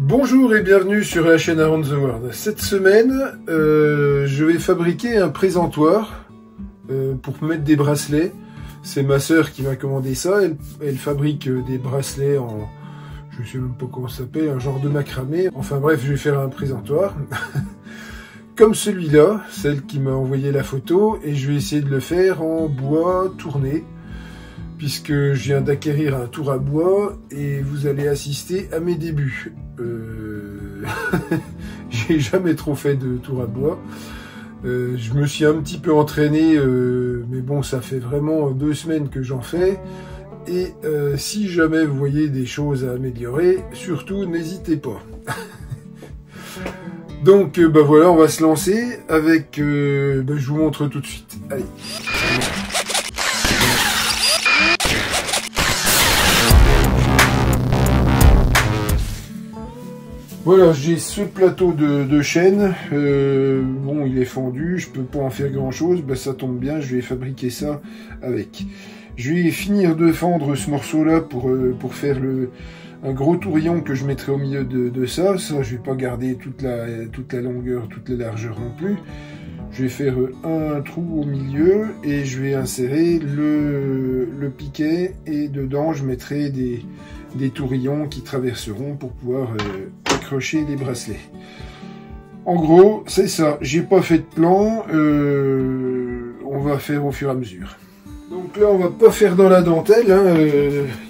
Bonjour et bienvenue sur la chaîne Around the World. Cette semaine, je vais fabriquer un présentoir pour mettre des bracelets. C'est ma sœur qui m'a commandé ça. Elle fabrique des bracelets en... je sais même pas comment ça s'appelle, un genre de macramé. Enfin bref, je vais faire un présentoir. Comme celui-là, celle qui m'a envoyé la photo. Et je vais essayer de le faire en bois tourné. Puisque je viens d'acquérir un tour à bois et vous allez assister à mes débuts. J'ai jamais trop fait de tour à bois. Je me suis un petit peu entraîné, mais bon, ça fait vraiment 2 semaines que j'en fais. Et si jamais vous voyez des choses à améliorer, surtout n'hésitez pas. Donc bah voilà, on va se lancer avec... je vous montre tout de suite. Allez. Voilà, j'ai ce plateau de chêne, bon il est fendu, je peux pas en faire grand chose, bah ça tombe bien, je vais fabriquer ça avec. Je vais finir de fendre ce morceau là pour faire un gros tourillon que je mettrai au milieu de ça je vais pas garder toute la longueur, toute la largeur non plus. Je vais faire un trou au milieu et je vais insérer le piquet et dedans je mettrai des tourillons qui traverseront pour pouvoir accrocher les bracelets. En gros, c'est ça. J'ai pas fait de plan. On va faire au fur et à mesure. Donc là, on va pas faire dans la dentelle. Hein,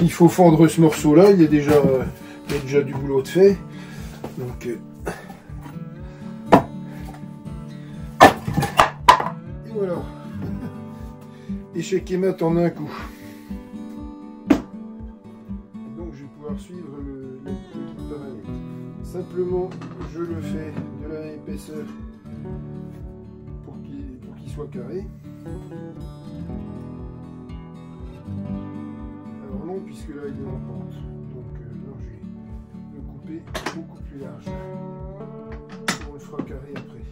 il faut fendre ce morceau-là. Il y a déjà du boulot de fait. Donc... et voilà. Échec et mat en un coup. Suivre le guide parallèle. Simplement, je le fais de la même épaisseur pour qu'il soit carré. Alors non, puisque là il est en pente. Donc là je vais le couper beaucoup plus large. On le fera carré après.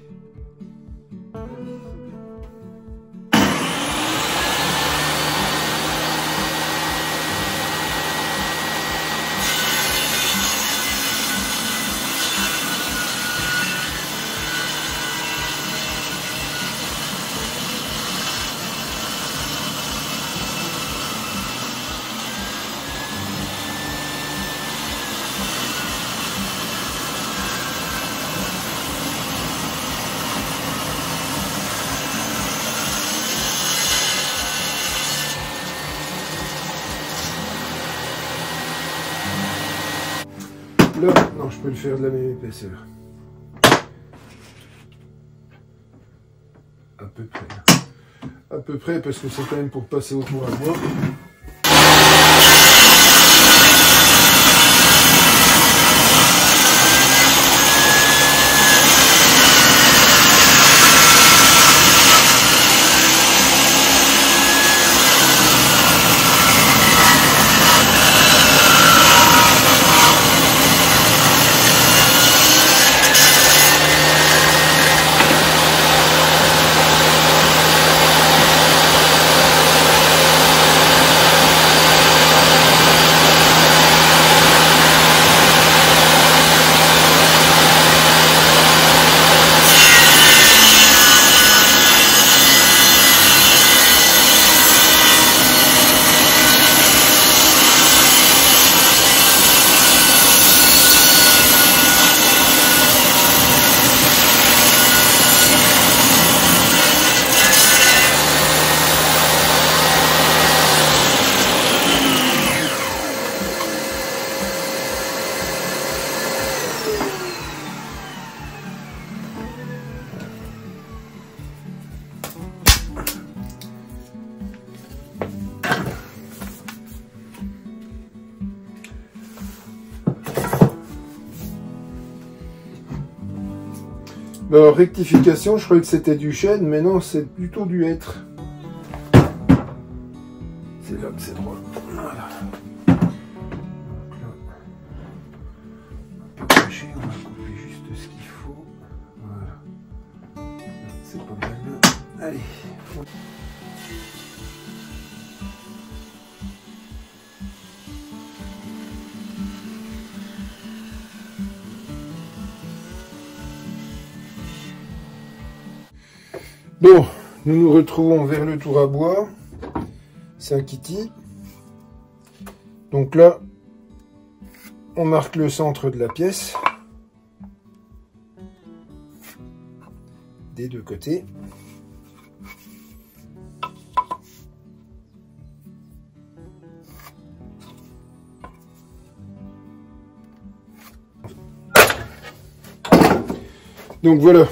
Là, non, je peux le faire de la même épaisseur. À peu près. À peu près, parce que c'est quand même pour passer au tour à bois. Alors, rectification, je croyais que c'était du chêne, mais non, c'est plutôt du hêtre. C'est là que c'est drôle. Voilà. Donc là, on peut cacher, on va couper juste ce qu'il faut. Voilà. C'est pas mal. Allez. Bon, nous nous retrouvons vers le tour à bois. C'est un Kitty. Donc là, on marque le centre de la pièce. Des deux côtés. Donc voilà.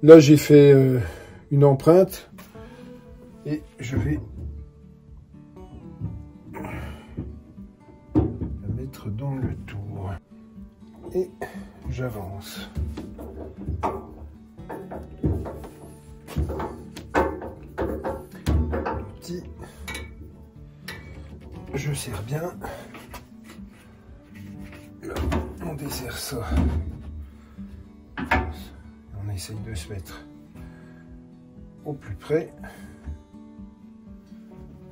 Là, j'ai fait une empreinte et je vais la mettre dans le tour. Et j'avance. Petit. Je serre bien. Là, on desserre ça. On essaye de se mettre au plus près.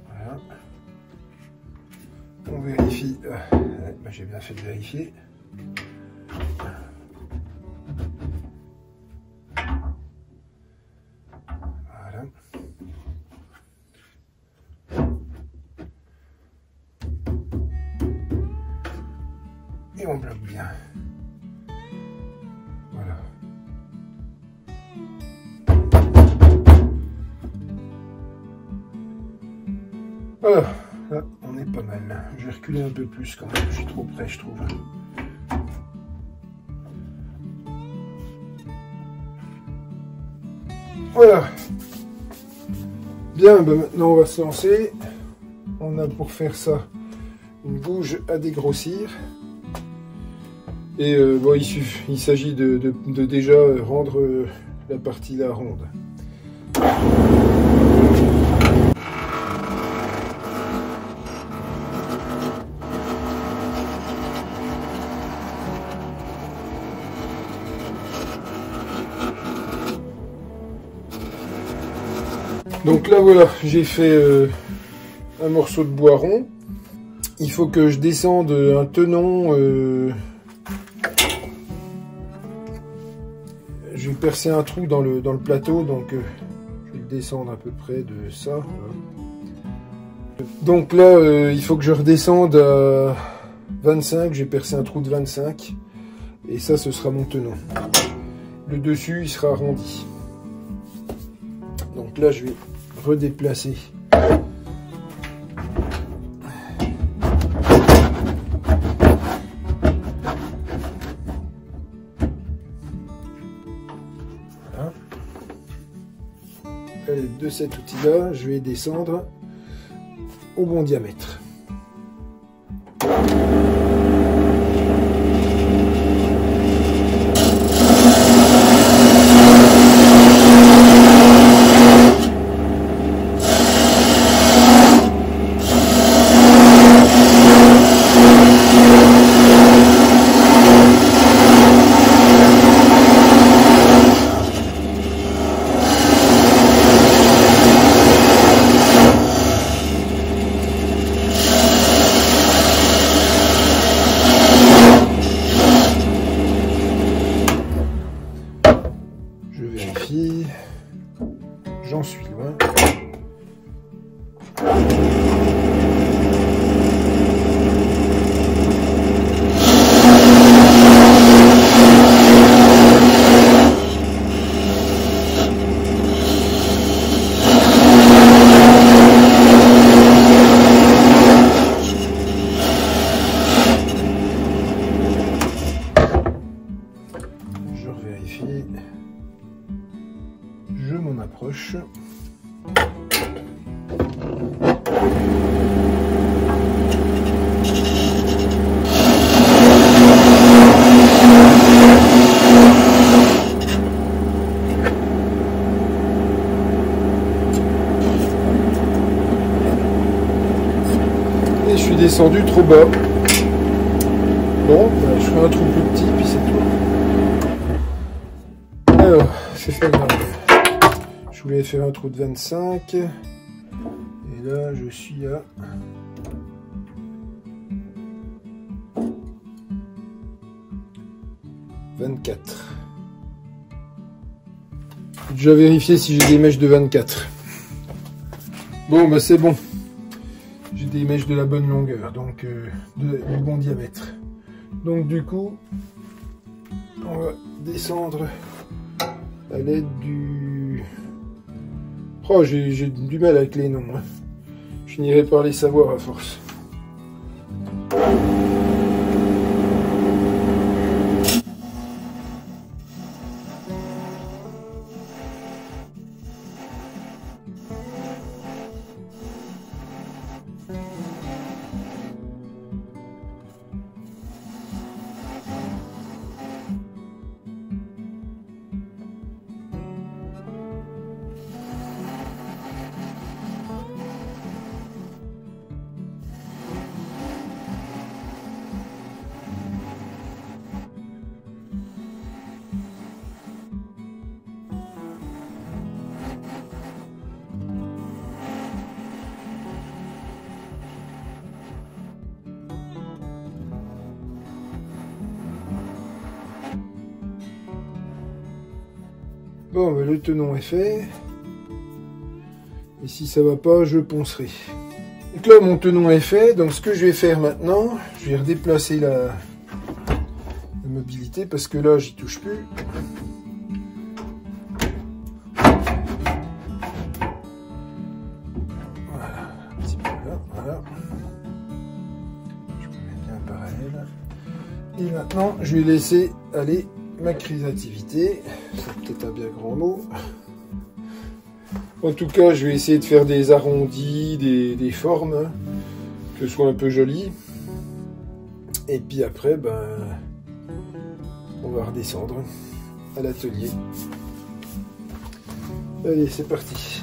Voilà. On vérifie. J'ai bien fait de vérifier. Voilà. Et on bloque bien. Voilà. Voilà, là, on est pas mal. Je vais reculer un peu plus quand même, je suis trop près, je trouve. Voilà. Bien, ben maintenant on va se lancer. On a pour faire ça une gouge à dégrossir. Et bon, il s'agit de déjà rendre la partie là ronde. Donc là voilà, j'ai fait un morceau de bois rond. Il faut que je descende un tenon. Je vais percer un trou dans le plateau, donc je vais le descendre à peu près de ça. Donc là, il faut que je redescende à 25. J'ai percé un trou de 25. Et ça, ce sera mon tenon. Le dessus, il sera arrondi. Donc là, je vais redéplacer. Voilà. À l'aide de cet outil-là, je vais descendre au bon diamètre. J'en suis loin. Je revérifie. Je m'en approche. Et je suis descendu trop bas. Bon, bah, je ferai un trou plus petit, puis c'est tout. Alors, c'est pas grave. Je voulais faire un trou de 25. Et là, je suis à 24. J'ai déjà vérifié si j'ai des mèches de 24. Bon, bah c'est bon. J'ai des mèches de la bonne longueur, donc du bon diamètre. Donc du coup, on va descendre à l'aide du... Oh, j'ai du mal avec les noms. Hein. Je finirai par les savoir à force. Bon, ben, le tenon est fait. Et si ça va pas, je poncerai. Donc là, mon tenon est fait. Donc ce que je vais faire maintenant, je vais redéplacer la mobilité parce que là, j'y touche plus. Voilà, un petit peu là, voilà. Je mets bien parallèle. Et maintenant, je vais laisser aller ma créativité. C'est peut-être un bien grand mot. En tout cas, je vais essayer de faire des arrondis, des formes, hein, que ce soit un peu joli. Et puis après, ben, on va redescendre à l'atelier. Allez, c'est parti.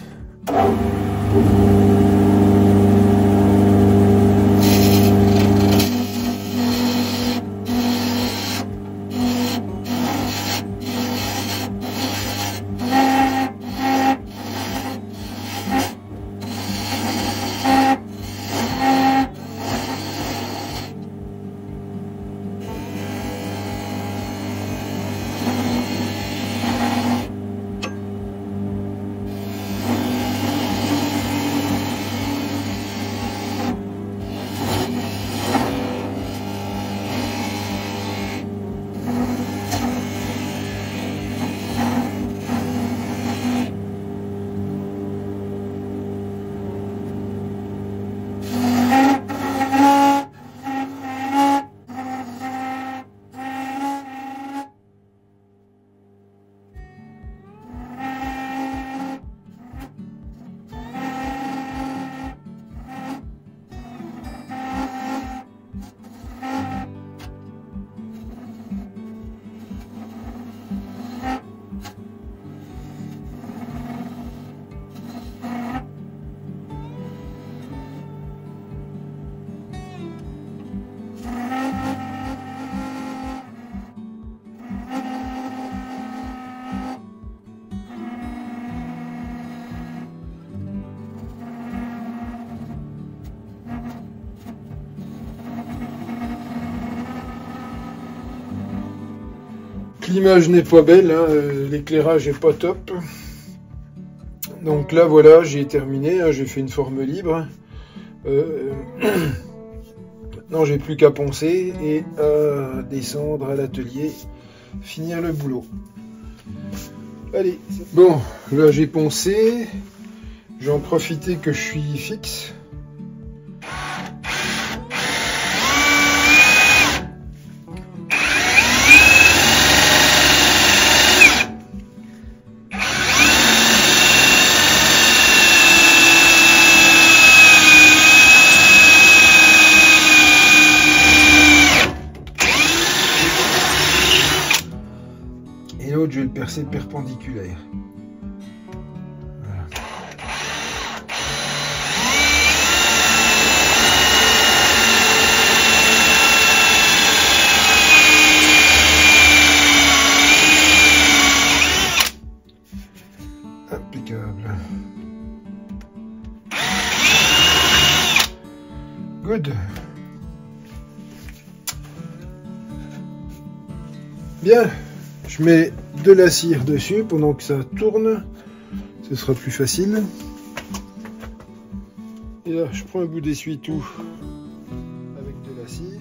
L'image n'est pas belle, hein, l'éclairage est pas top. Donc là voilà, j'ai terminé, hein, j'ai fait une forme libre. Maintenant j'ai plus qu'à poncer et à descendre à l'atelier, finir le boulot. Allez, bon, là j'ai poncé, j'en profité que je suis fixe. Et l'autre, je vais le percer perpendiculaire. Voilà. Impeccable. Good. Bien. Je mets de la cire dessus pendant que ça tourne. Ce sera plus facile. Et là, je prends un bout d'essuie-tout avec de la cire.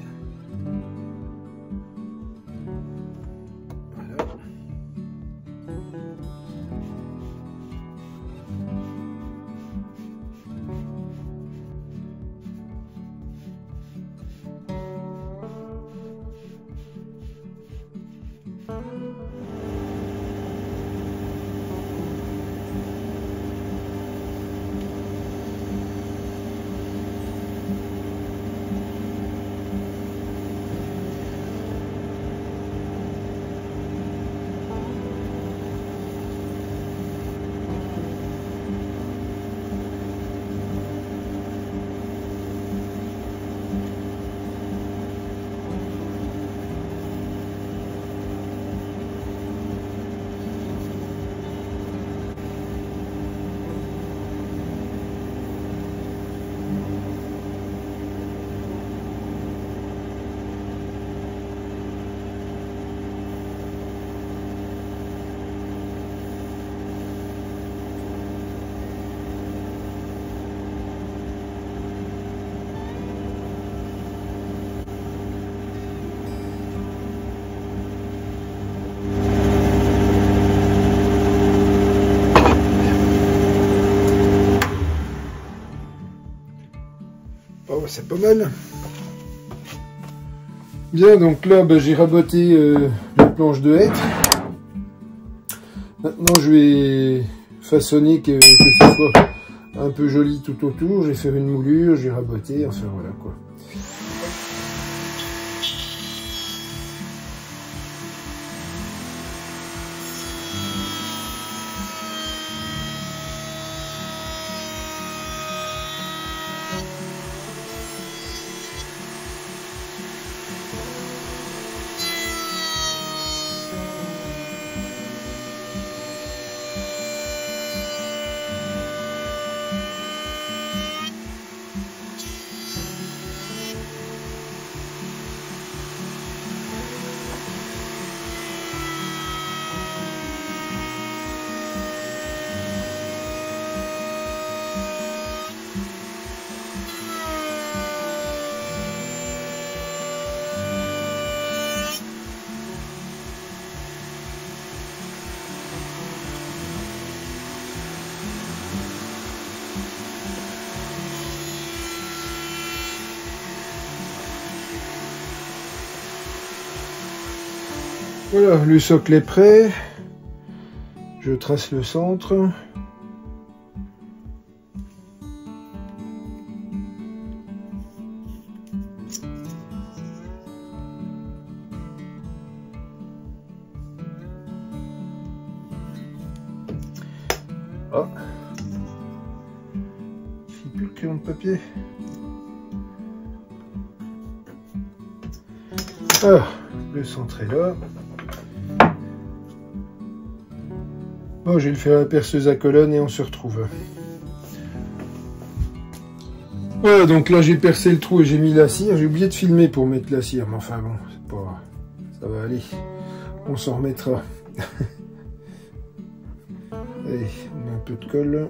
Voilà. Oh, c'est pas mal. Bien, donc là, bah, j'ai raboté la planche de hêtre. Maintenant, je vais façonner que ce soit un peu joli tout autour. Je vais faire une moulure, je vais raboter, enfin voilà quoi. Voilà, le socle est prêt. Je trace le centre. Ah. J'ai plus le crayon de papier. Ah, le centre est là. Bon, je vais le faire à la perceuse à colonne et on se retrouve. Voilà, donc là j'ai percé le trou et j'ai mis la cire. J'ai oublié de filmer pour mettre la cire, mais enfin bon, c'est pas... ça va aller. On s'en remettra. Allez, on met un peu de colle.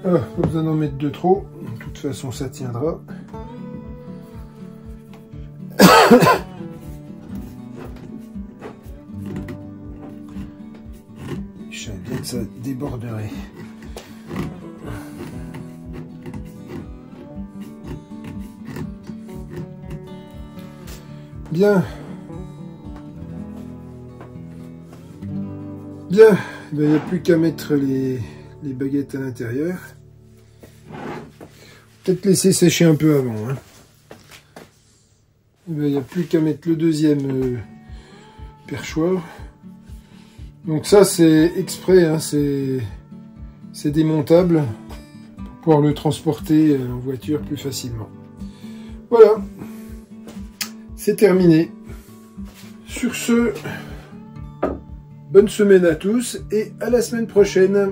Ah, pas besoin d'en mettre de trop. De toute façon, ça tiendra. Je savais bien que ça déborderait. Bien. Bien. Il n'y a plus qu'à mettre les baguettes à l'intérieur. Peut-être laisser sécher un peu avant. Hein. Il n'y a plus qu'à mettre le deuxième perchoir. Donc ça c'est exprès, hein, c'est démontable pour pouvoir le transporter en voiture plus facilement. Voilà, c'est terminé. Sur ce, bonne semaine à tous et à la semaine prochaine.